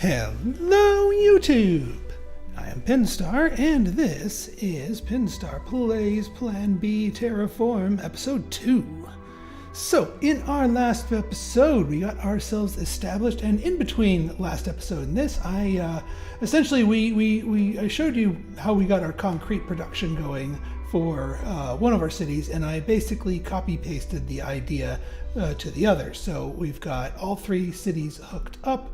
Hello YouTube! I am Pinstar and this is Pinstar Plays Plan B Terraform Episode 2. So, in our last episode, we got ourselves established, and in between last episode and this, I showed you how we got our concrete production going for one of our cities, and I basically copy-pasted the idea to the others. So we've got all three cities hooked up.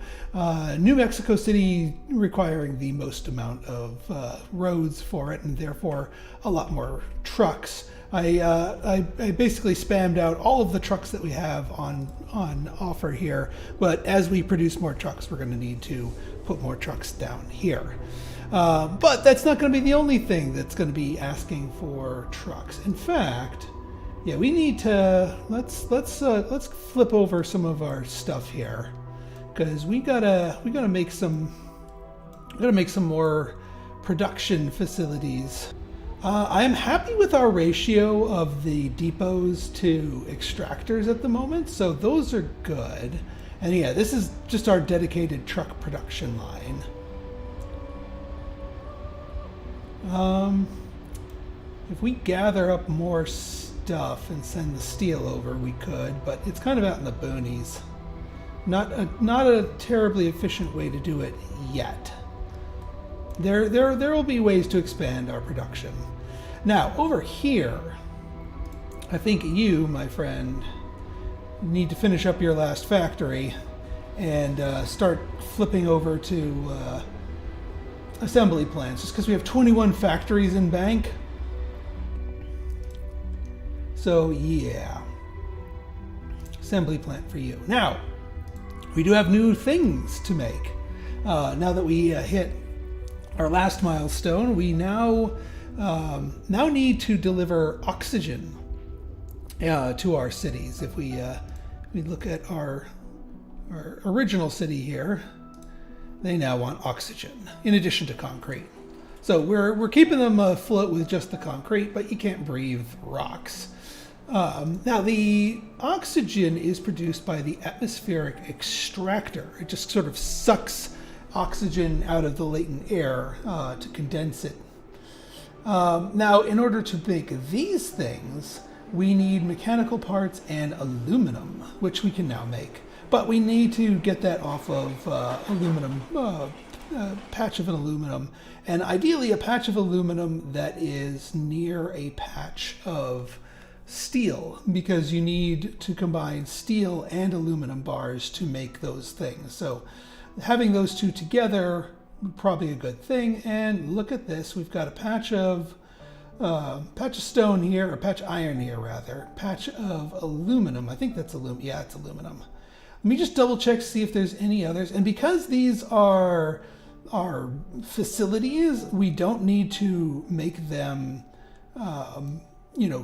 New Mexico City requiring the most amount of roads for it, and therefore a lot more trucks. I basically spammed out all of the trucks that we have on offer here, but as we produce more trucks, we're going to need to put more trucks down here. But that's not going to be the only thing that's going to be asking for trucks. In fact, yeah, we need to let's flip over some of our stuff here, because we gotta make some more production facilities. I am happy with our ratio of the depots to extractors at the moment, so those are good. And yeah, this is just our dedicated truck production line. If we gather up more stuff and send the steel over, we could, but it's kind of out in the boonies. Not a terribly efficient way to do it yet. There will be ways to expand our production. Now, over here, I think you, my friend, need to finish up your last factory and start flipping over to assembly plants, just because we have 21 factories in bank. So yeah, assembly plant for you. Now, we do have new things to make. Now that we hit our last milestone, we now need to deliver oxygen to our cities. If we look at our original city here, they now want oxygen in addition to concrete. So we're keeping them afloat with just the concrete, but you can't breathe rocks. Now the oxygen is produced by the atmospheric extractor. It just sort of sucks oxygen out of the latent air to condense it. Now, in order to make these things, we need mechanical parts and aluminum, which we can now make. But we need to get that off of aluminum, patch of an aluminum, and ideally a patch of aluminum that is near a patch of steel, because you need to combine steel and aluminum bars to make those things. So having those two together, probably a good thing. And look at this, we've got a patch of stone here, or patch iron here rather, patch of aluminum. I think that's aluminum. Yeah, it's aluminum. Let me just double check to see if there's any others. And because these are facilities, we don't need to make them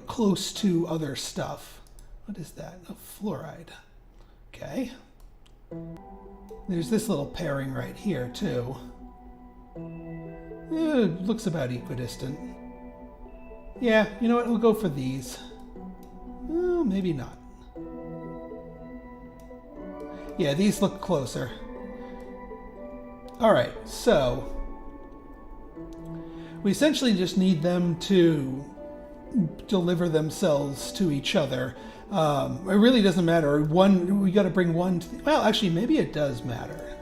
close to other stuff. What is that? Oh, fluoride. Okay. There's this little pairing right here too. It looks about equidistant. Yeah, you know what? We'll go for these. Oh, maybe not. Yeah, these look closer. All right, so we essentially just need them to deliver themselves to each other. It really doesn't matter. We got to bring one. Well, actually, maybe it does matter.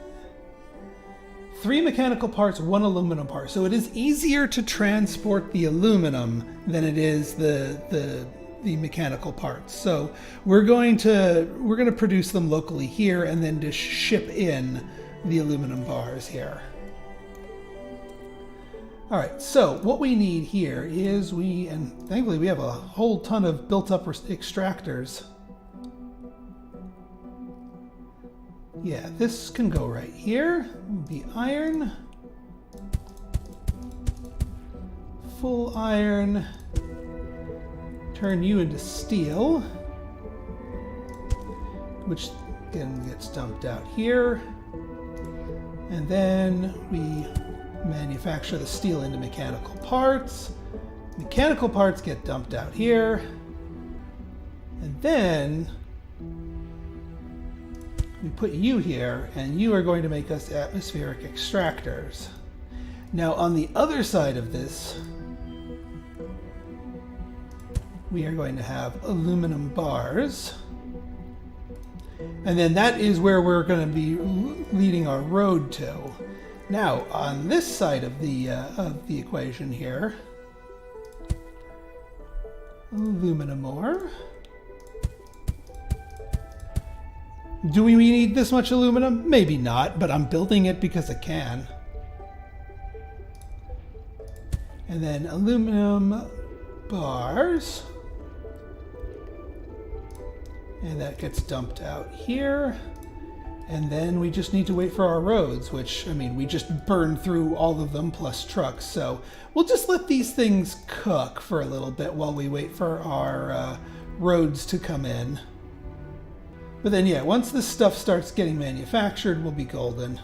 3 mechanical parts, 1 aluminum part. So it is easier to transport the aluminum than it is the mechanical parts. So we're going to produce them locally here and then just ship in the aluminum bars here. All right, so what we need here is and thankfully we have a whole ton of built-up extractors. Yeah, this can go right here. The iron, full iron. Turn you into steel, which again gets dumped out here. And then we manufacture the steel into mechanical parts. Mechanical parts get dumped out here. And then we put you here, and you are going to make us atmospheric extractors. Now on the other side of this, we are going to have aluminum bars. And then that is where we're going to be leading our road to. Now, on this side of the equation here, aluminum ore. Do we need this much aluminum? Maybe not, but I'm building it because I can. And then aluminum bars. And that gets dumped out here. And then we just need to wait for our roads, which, I mean, we just burned through all of them plus trucks. So we'll just let these things cook for a little bit while we wait for our roads to come in. But then, yeah, once this stuff starts getting manufactured, we'll be golden.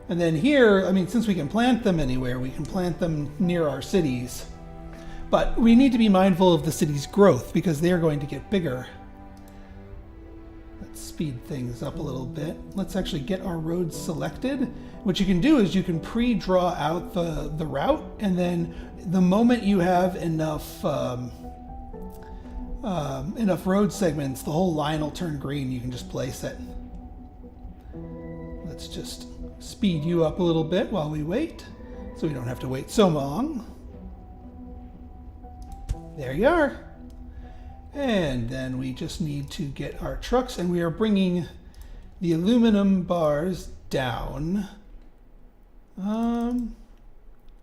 And then here, I mean, since we can plant them anywhere, we can plant them near our cities. But we need to be mindful of the city's growth because they are going to get bigger. Let's speed things up a little bit. Let's actually get our roads selected. What you can do is you can pre-draw out the route, and then the moment you have enough road segments, the whole line will turn green. You can just place it. Let's just speed you up a little bit while we wait, so we don't have to wait so long. There you are. And then we just need to get our trucks, and we are bringing the aluminum bars down.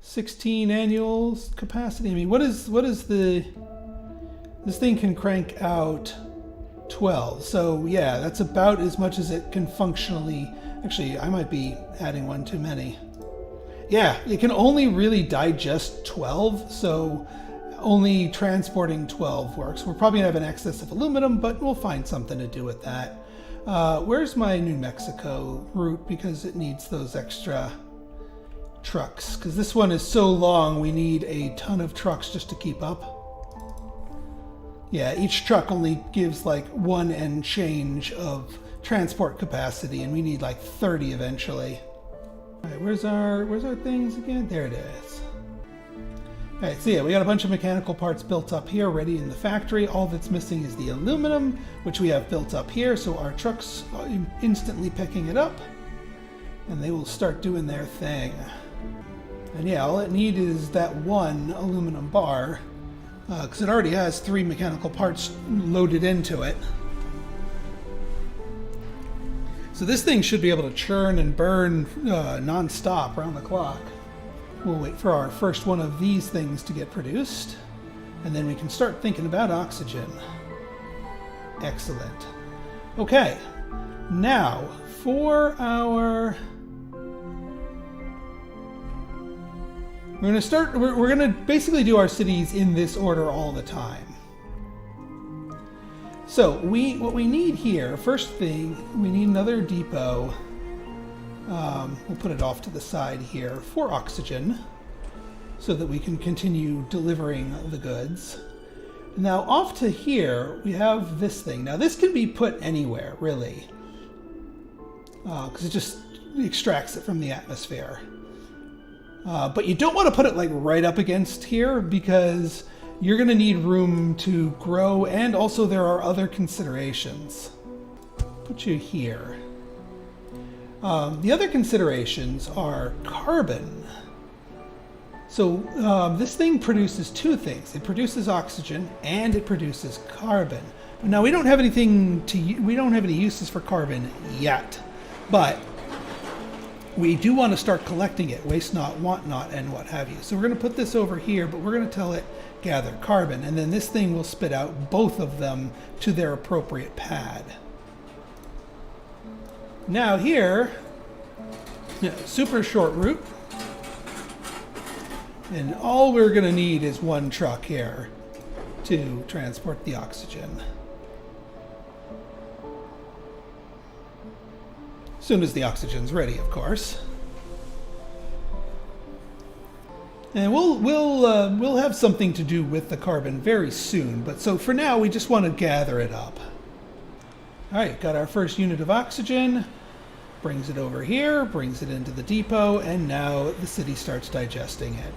16 annual capacity. I mean, what is the... This thing can crank out 12. So yeah, that's about as much as it can functionally... Actually, I might be adding one too many. Yeah, it can only really digest 12, so only transporting 12 works. We're probably going to have an excess of aluminum, but we'll find something to do with that. Where's my New Mexico route? Because it needs those extra trucks. Because this one is so long, we need a ton of trucks just to keep up. Yeah, each truck only gives like 1 and change of transport capacity, and we need like 30 eventually. All right, where's our things again? There it is. All right, so yeah, we got a bunch of mechanical parts built up here, ready in the factory. All that's missing is the aluminum, which we have built up here, so our trucks are instantly picking it up, and they will start doing their thing. And yeah, all it needs is that one aluminum bar, because it already has 3 mechanical parts loaded into it. So this thing should be able to churn and burn non-stop around the clock. We'll wait for our first one of these things to get produced, and then we can start thinking about oxygen. Excellent. Okay, now for our... We're going to basically do our cities in this order all the time. So what we need here, first thing, we need another depot. We'll put it off to the side here for oxygen so that we can continue delivering the goods. Now off to here, we have this thing. Now this can be put anywhere, really, because it just extracts it from the atmosphere. But you don't want to put it like right up against here because you're going to need room to grow, and also there are other considerations. Put you here. The other considerations are carbon. So this thing produces 2 things. It produces oxygen and it produces carbon. Now we don't have any uses for carbon yet, but we do want to start collecting it, waste not, want not, and what have you. So we're going to put this over here, but we're going to tell it gather carbon, and then this thing will spit out both of them to their appropriate pad. Now here, super short route, and all we're going to need is 1 truck here to transport the oxygen. As soon as the oxygen's ready, of course. And we'll have something to do with the carbon very soon, but so for now we just want to gather it up. All right, got our first unit of oxygen. Brings it over here, brings it into the depot, and now the city starts digesting it.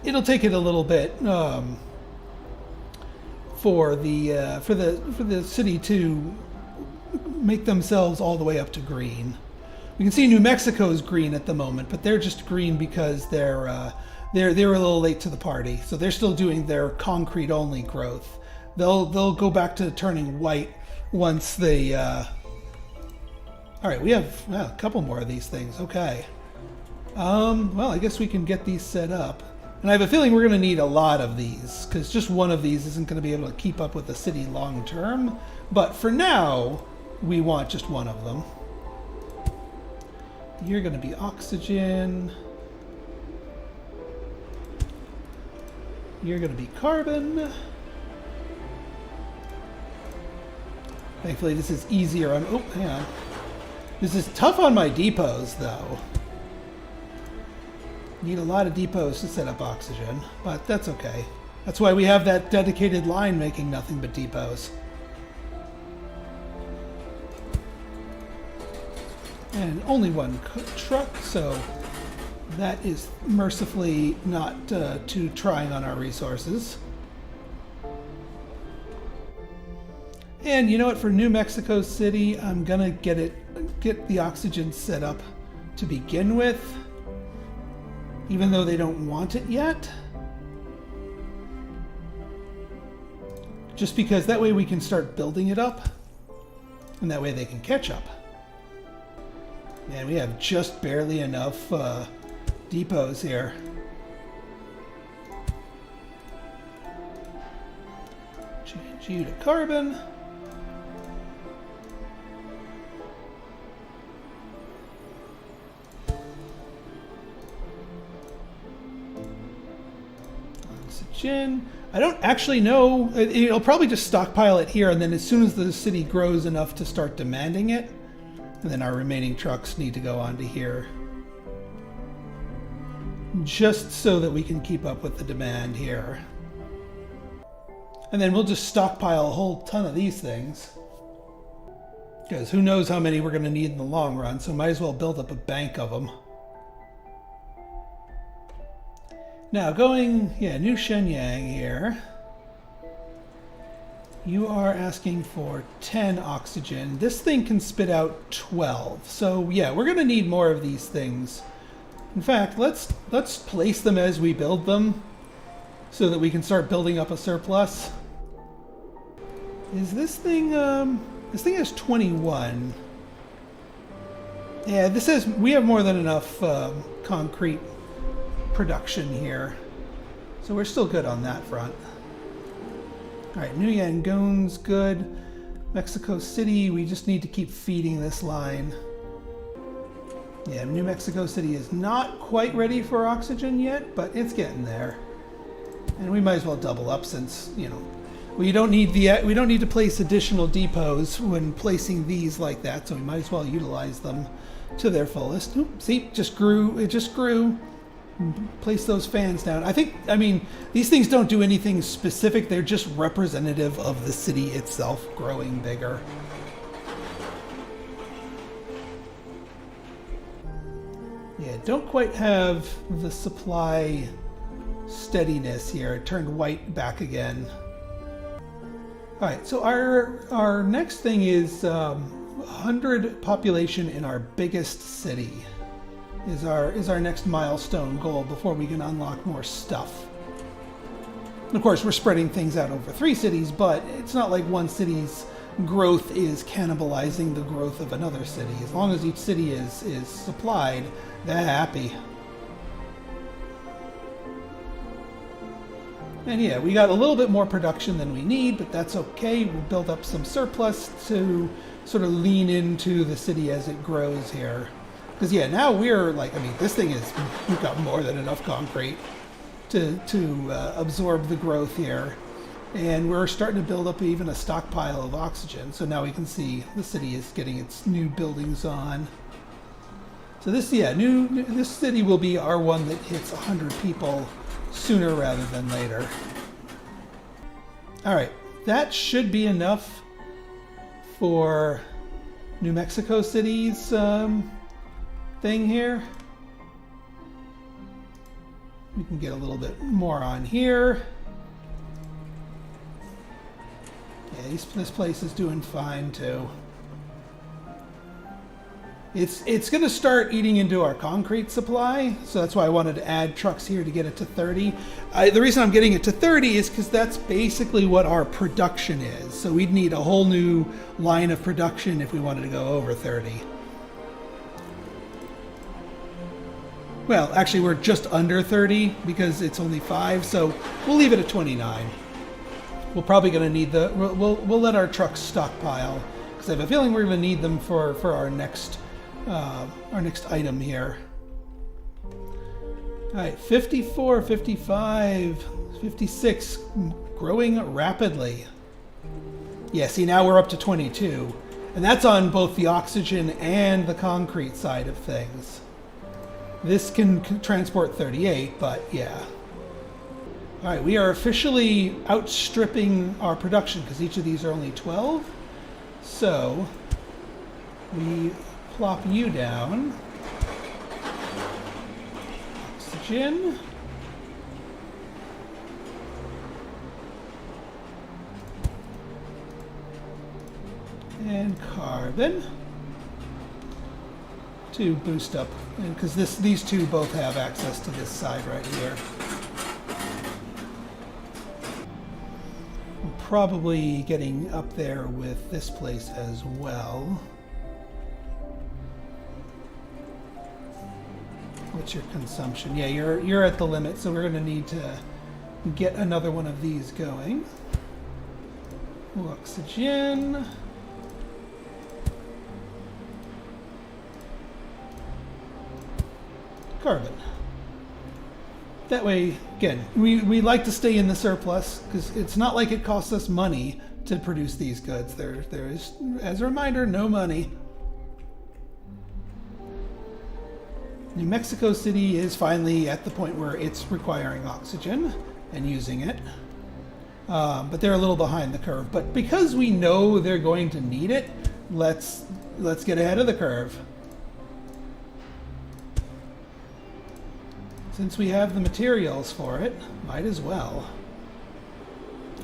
It'll take it a little bit for the city to make themselves all the way up to green. We can see New Mexico's green at the moment, but they're just green because they're a little late to the party. So they're still doing their concrete only growth. They'll go back to turning white once they. All right, we have a couple more of these things. Okay. Well, I guess we can get these set up. And I have a feeling we're going to need a lot of these, because just one of these isn't going to be able to keep up with the city long term. But for now, we want just one of them. You're going to be oxygen. You're going to be carbon. Thankfully, this is easier on... Oh, hang on. This is tough on my depots, though. Need a lot of depots to set up oxygen, but that's okay. That's why we have that dedicated line making nothing but depots. And only one truck, so that is mercifully not too trying on our resources. And you know what? For New Mexico City, I'm gonna get the oxygen set up to begin with, even though they don't want it yet. Just because that way we can start building it up, and that way they can catch up. Man, we have just barely enough depots here. Change you to carbon. Oxygen. I don't actually know. It'll probably just stockpile it here, and then as soon as the city grows enough to start demanding it, and then our remaining trucks need to go onto here. Just so that we can keep up with the demand here. And then we'll just stockpile a whole ton of these things. Because who knows how many we're going to need in the long run, so might as well build up a bank of them. Now going, New Shenyang here. You are asking for 10 oxygen. This thing can spit out 12. So yeah, we're going to need more of these things. In fact, let's place them as we build them so that we can start building up a surplus. Is this thing has 21. Yeah, this says we have more than enough concrete production here. So we're still good on that front. All right, New Yangon's good. Mexico City, we just need to keep feeding this line. Yeah, New Mexico City is not quite ready for oxygen yet, but it's getting there. And we might as well double up since, we don't need to place additional depots when placing these like that, so we might as well utilize them to their fullest. Oop, see, it just grew. Place those fans down. I mean, these things don't do anything specific. They're just representative of the city itself growing bigger. Yeah, don't quite have the supply steadiness here. It turned white back again. All right, so our next thing is 100 population in our biggest city. Is our next milestone goal before we can unlock more stuff. And of course, we're spreading things out over 3 cities, but it's not like one city's growth is cannibalizing the growth of another city. As long as each city is supplied, they're happy. And yeah, we got a little bit more production than we need, but that's okay. We'll build up some surplus to sort of lean into the city as it grows here. Because yeah, now we're like, this thing we've got more than enough concrete to absorb the growth here. And we're starting to build up even a stockpile of oxygen. So now we can see the city is getting its new buildings on. So this city will be our one that hits 100 people sooner rather than later. All right, that should be enough for New Mexico City's thing here. We can get a little bit more on here. Yeah, this place is doing fine too. It's going to start eating into our concrete supply, so that's why I wanted to add trucks here to get it to 30. The reason I'm getting it to 30 is because that's basically what our production is. So we'd need a whole new line of production if we wanted to go over 30. Well, actually, we're just under 30 because it's only 5, so we'll leave it at 29. We're probably going to need the... We'll let our trucks stockpile, because I have a feeling we're going to need them for our next item here. All right, 54, 55, 56, growing rapidly. Yeah, see, now we're up to 22. And that's on both the oxygen and the concrete side of things. This can transport 38, but yeah. All right, we are officially outstripping our production because each of these are only 12. So we plop you down. Oxygen. And carbon. To boost up, because these two both have access to this side right here. I'm probably getting up there with this place as well. What's your consumption? Yeah, you're at the limit, so we're going to need to get another one of these going. Oxygen. Carbon. That way, again, we like to stay in the surplus because it's not like it costs us money to produce these goods. There is, as a reminder, no money. New Mexico City is finally at the point where it's requiring oxygen and using it. But they're a little behind the curve. But because we know they're going to need it, let's get ahead of the curve. Since we have the materials for it, might as well.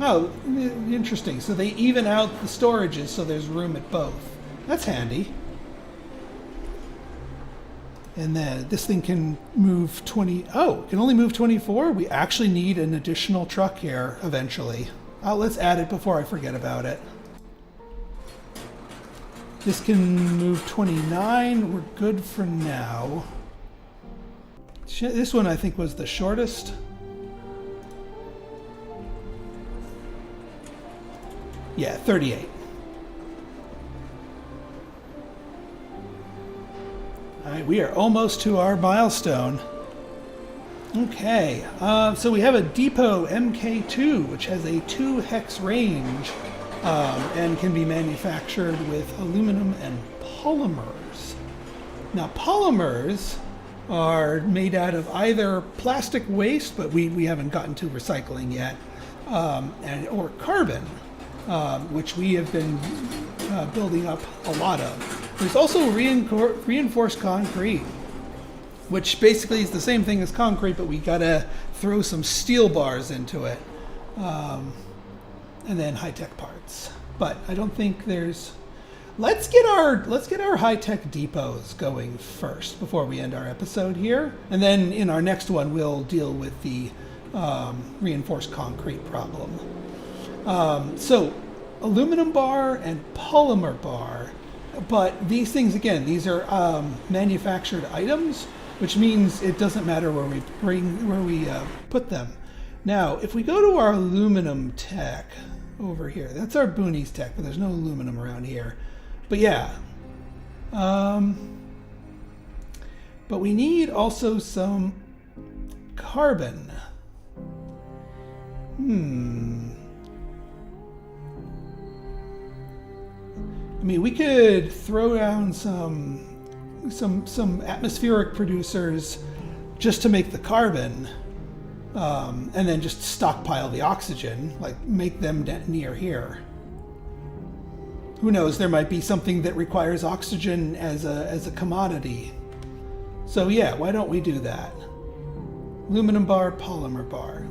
Oh, interesting. So they even out the storages so there's room at both. That's handy. And then this thing can move 20... Oh, it can only move 24? We actually need an additional truck here eventually. Let's add it before I forget about it. This can move 29. We're good for now. This one I think was the shortest. Yeah, 38. All right, we are almost to our milestone. Okay, so we have a Depot MK2, which has a 2 hex range and can be manufactured with aluminum and polymers. Now, polymers are made out of either plastic waste, but we haven't gotten to recycling yet, or carbon, which we have been building up a lot of. There's also reinforced concrete, which basically is the same thing as concrete, but we gotta throw some steel bars into it, and then high-tech parts. But I don't think there's... Let's get our high-tech depots going first before we end our episode here, and then in our next one we'll deal with the reinforced concrete problem. So aluminum bar and polymer bar, but these things, again, these are manufactured items, which means it doesn't matter where we put them. Now, if we go to our aluminum tech over here, that's our Boonies tech, but there's no aluminum around here. But yeah, but we need also some carbon. I mean, we could throw down some atmospheric producers just to make the carbon, and then just stockpile the oxygen, like make them near here. Who knows, there might be something that requires oxygen as a commodity. So yeah, why don't we do that? Aluminum bar, polymer bar.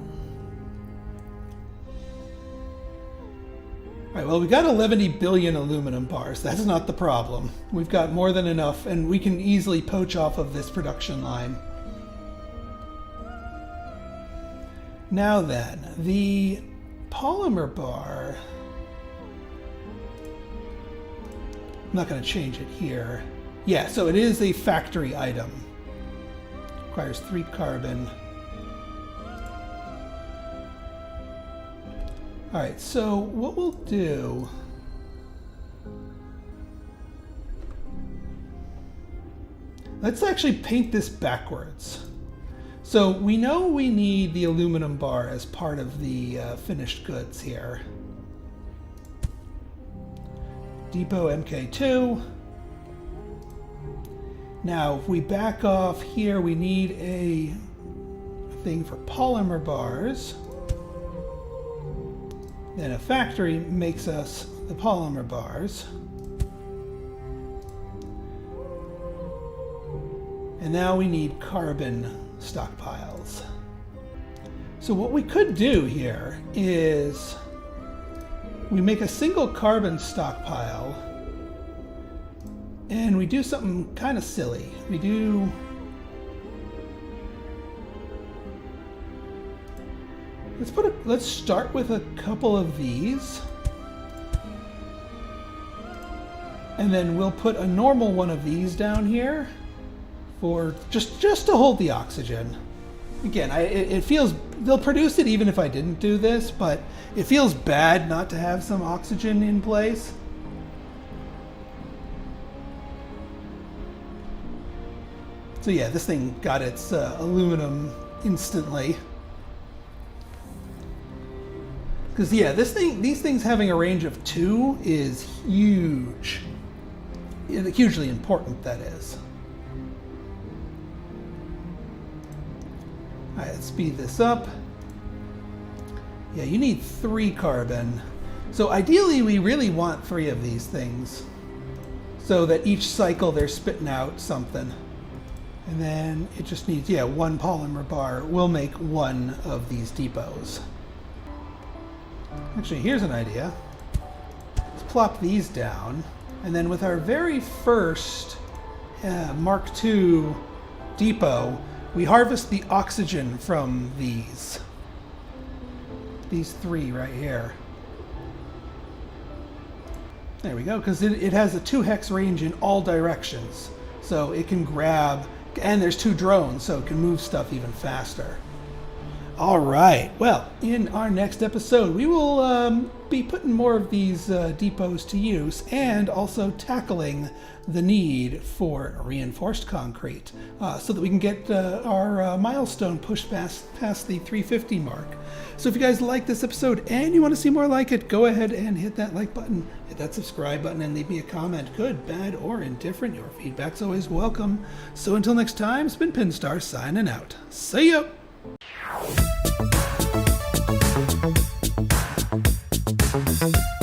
All right, well, we got 11 billion aluminum bars. That's not the problem. We've got more than enough, and we can easily poach off of this production line. Now then, the polymer bar, I'm not going to change it here. Yeah, so it is a factory item. Requires 3 carbon. All right, so what we'll do, let's actually paint this backwards. So we know we need the aluminum bar as part of the finished goods here. Depot MK2. Now, if we back off here, we need a thing for polymer bars. Then a factory makes us the polymer bars. And now we need carbon stockpiles. So what we could do here is we make a single carbon stockpile and we do something kind of silly. Let's start with a couple of these, and then we'll put a normal one of these down here for just to hold the oxygen. Again, it feels, they'll produce it even if I didn't do this, but it feels bad not to have some oxygen in place. So yeah, this thing got its aluminum instantly. Because yeah, these things having a range of 2 is huge. Hugely important, that is. All right, let's speed this up. Yeah, you need 3 carbon. So ideally, we really want 3 of these things, so that each cycle they're spitting out something. And then it just needs, yeah, 1 polymer bar. We'll make 1 of these depots. Actually, here's an idea. Let's plop these down, and then with our very first Mark II depot, we harvest the oxygen from these 3 right here. There we go, because it has a 2 hex range in all directions. So it can grab, and there's 2 drones, so it can move stuff even faster. All right, well, in our next episode, we will be putting more of these depots to use and also tackling the need for reinforced concrete so that we can get our milestone pushed past the 350 mark. So if you guys like this episode and you want to see more like it, go ahead and hit that like button, hit that subscribe button, and leave me a comment, good, bad, or indifferent. Your feedback's always welcome. So until next time, it's been Pinstar signing out. See ya! Thank you.